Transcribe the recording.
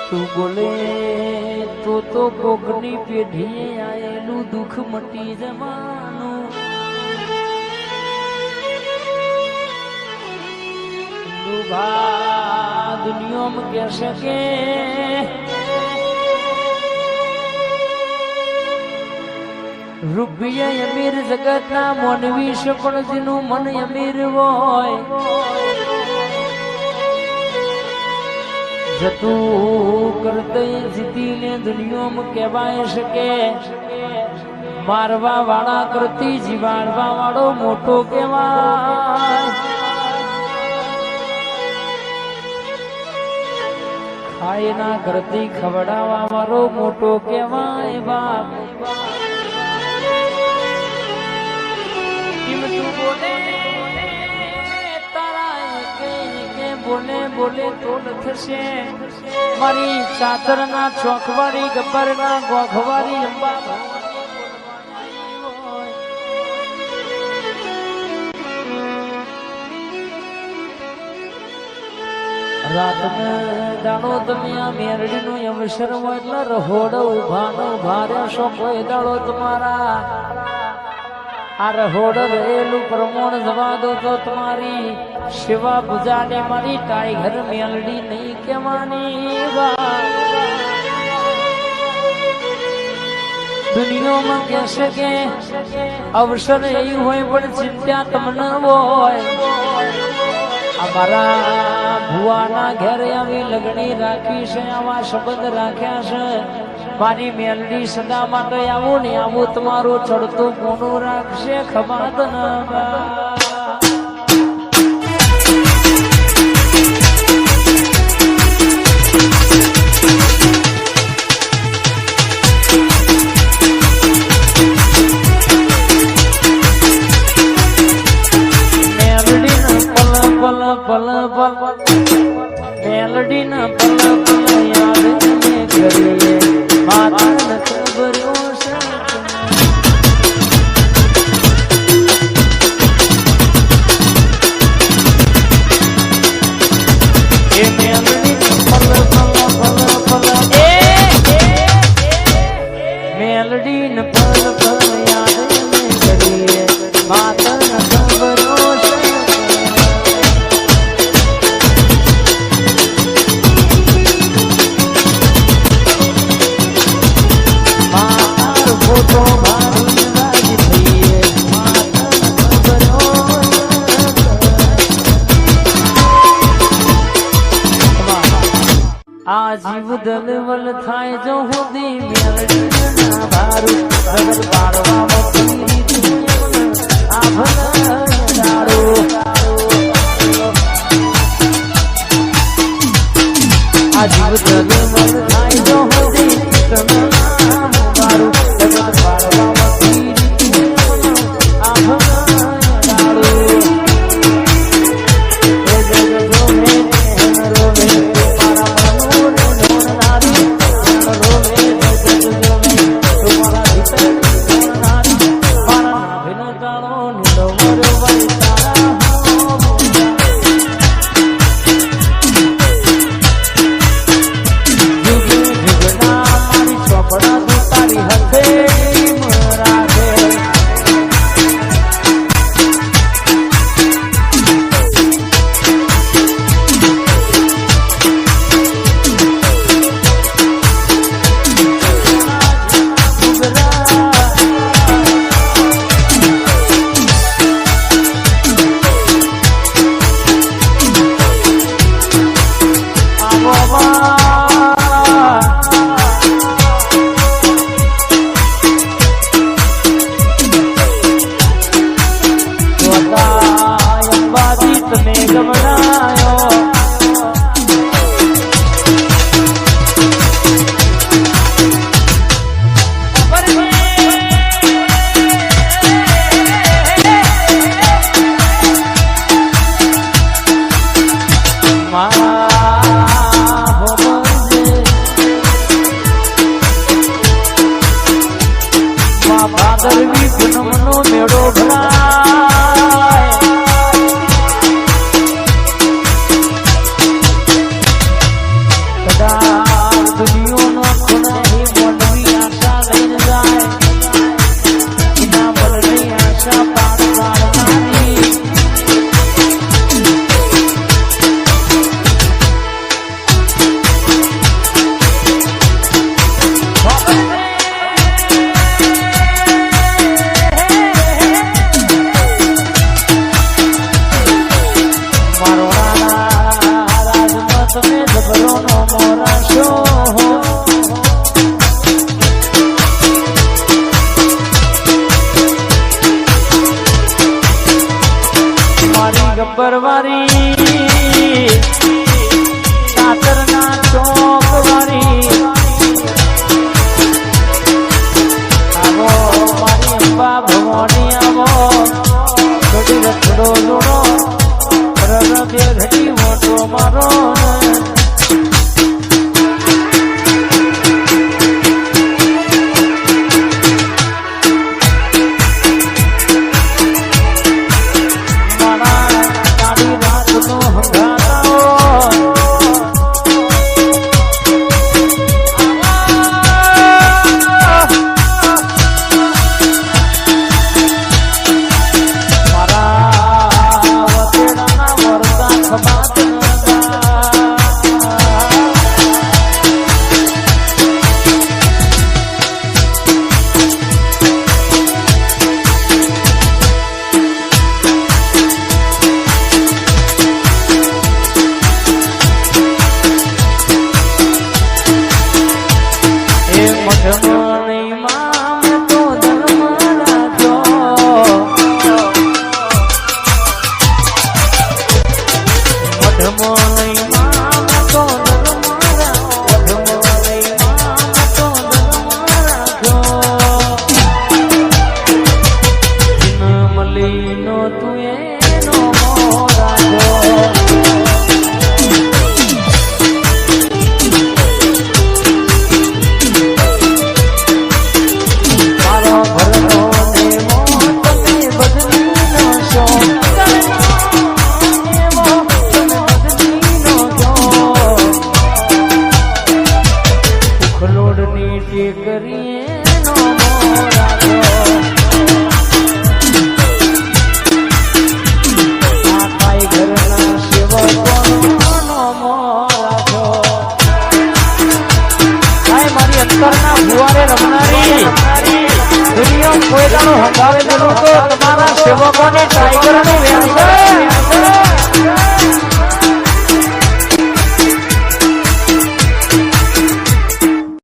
તું બોલે તો કોકની પેઢીએ આયેલું દુઃખ મટી જવાનું. દુનિયામાં કહેશે કે રૂપિયા અમીર જગતના માનવી છે, પણ જેનું મન અમીર હોય જતું કરતે જીતીને દુનિયામાં કહેવાય છે કે મારવા વાળા કરતી જીવાડવા વાળો મોટો કહેવાય. ખાય ના કરતી ખવડાવવા વાળો મોટો કહેવાય. બાપ બોલે બોલે તો થશે મારી ચાદર ના ચોકવારી ગબ્બર ના ગોખવારી અંબા રાત ને દાડો તમે આ મેરડી નો અવસર હોય એટલે રહોડ ઉભા નો ભારે શો કોઈ દાડો તમારા આ રહોડ રહેલું પ્રમોણ જવા દો તો તમારી શિવા પૂજાને મારી ટાઈગર મેલડી નહીં કહેવાની. દુનિયામાં કહેશે કે અવસર એવું હોય પણ ચિંતા તમને હોય. અમારા ભુવાના ઘરે આવી લગણી રાખી છે, આવા સંબંધ રાખ્યા છે. મારી મેલડી સદા માટે આવું ને આવું તમારું ચડતું કોનું રાખશે ખબર ના. મેલડી ના પલ પલ યાદ ને કરીએ માતા ખબરો છે. એ મેલડી પલ પલ પલ પલ મેલડી ને પલ પલ યાદ ને કરીએ માતા ખબરો છે. આ જીવ દલવલ થાય જો સુધી મેલડી ના ભારું ભગત પાડવામાં આ ભલાડો આ જીવ દલવલ થાય જો સુધી મારું ભગત પાડવામાં આ ભલાડો ગબ્બરવારી સાતરના ચોકવારી આવો મારી અંબા ભવાની આવો ઘડી રખડો લૂણો બે ઘડી મોટો મારો ભુવારે રમનારી દુનિયા કોઈ દાડો હંગાવે